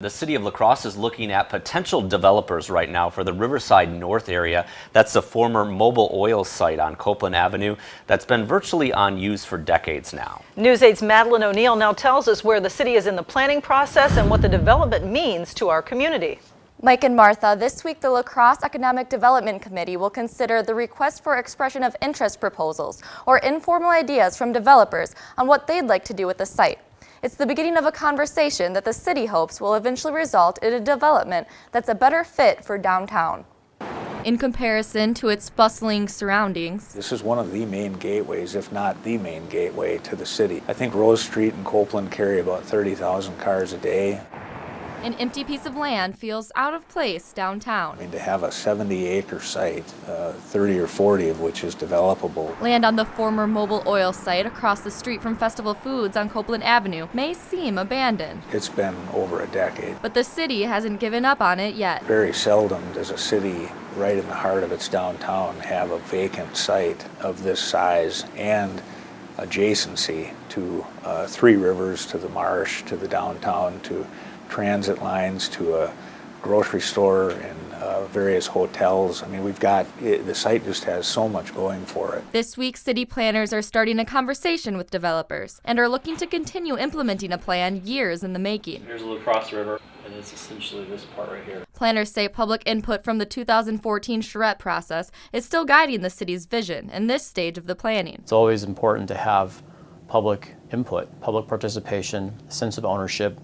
The city of La Crosse is looking at potential developers right now for the Riverside North area. That's the former Mobil oil site on Copeland Avenue that's been virtually unused for decades now. News 8's Madeline O'Neill now tells us where the city is in the planning process and what the development means to our community. Mike and Martha, this week the La Crosse Economic Development Committee will consider the request for expression of interest proposals or informal ideas from developers on what they'd like to do with the site. It's the beginning of a conversation that the city hopes will eventually result in a development that's a better fit for downtown. In comparison to its bustling surroundings, this is one of the main gateways, if not the main gateway to the city. I think Rose Street and Copeland carry about 30,000 cars a day. an empty piece of land feels out of place downtown. I mean, to have a 70-acre site, 30 or 40 of which is developable. Land on the former Mobil oil site across the street from Festival Foods on Copeland Avenue may seem abandoned. It's been over a decade. But the city hasn't given up on it yet. Very seldom does a city right in the heart of its downtown have a vacant site of this size and adjacency to three rivers, to the marsh, to the downtown, to transit lines, to a grocery store and various hotels. I mean, the site just has so much going for it. This week, city planners are starting a conversation with developers and are looking to continue implementing a plan years in the making. Here's the Crosse River, and it's essentially this part right here. Planners say public input from the 2014 charrette process is still guiding the city's vision in this stage of the planning. It's always important to have public input, public participation, sense of ownership.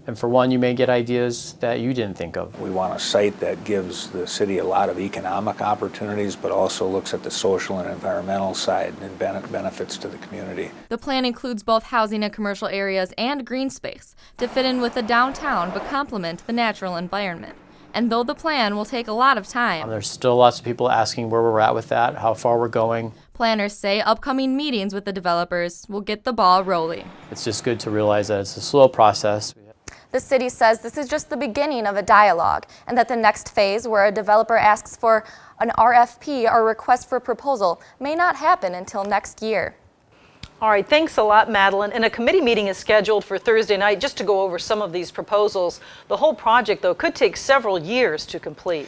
And for one, you may get ideas that you didn't think of. We want a site that gives the city a lot of economic opportunities, but also looks at the social and environmental side and benefits to the community. The plan includes both housing and commercial areas and green space to fit in with the downtown but complement the natural environment. And though the plan will take a lot of time, There's still lots of people asking where we're at with that, how far we're going. Planners say upcoming meetings with the developers will get the ball rolling. It's just good to realize that it's a slow process. The city says this is just the beginning of a dialogue and that the next phase, where a developer asks for an RFP or request for proposal, may not happen until next year. All right, thanks a lot, Madeline. And a committee meeting is scheduled for Thursday night just to go over some of these proposals. The whole project, though, could take several years to complete.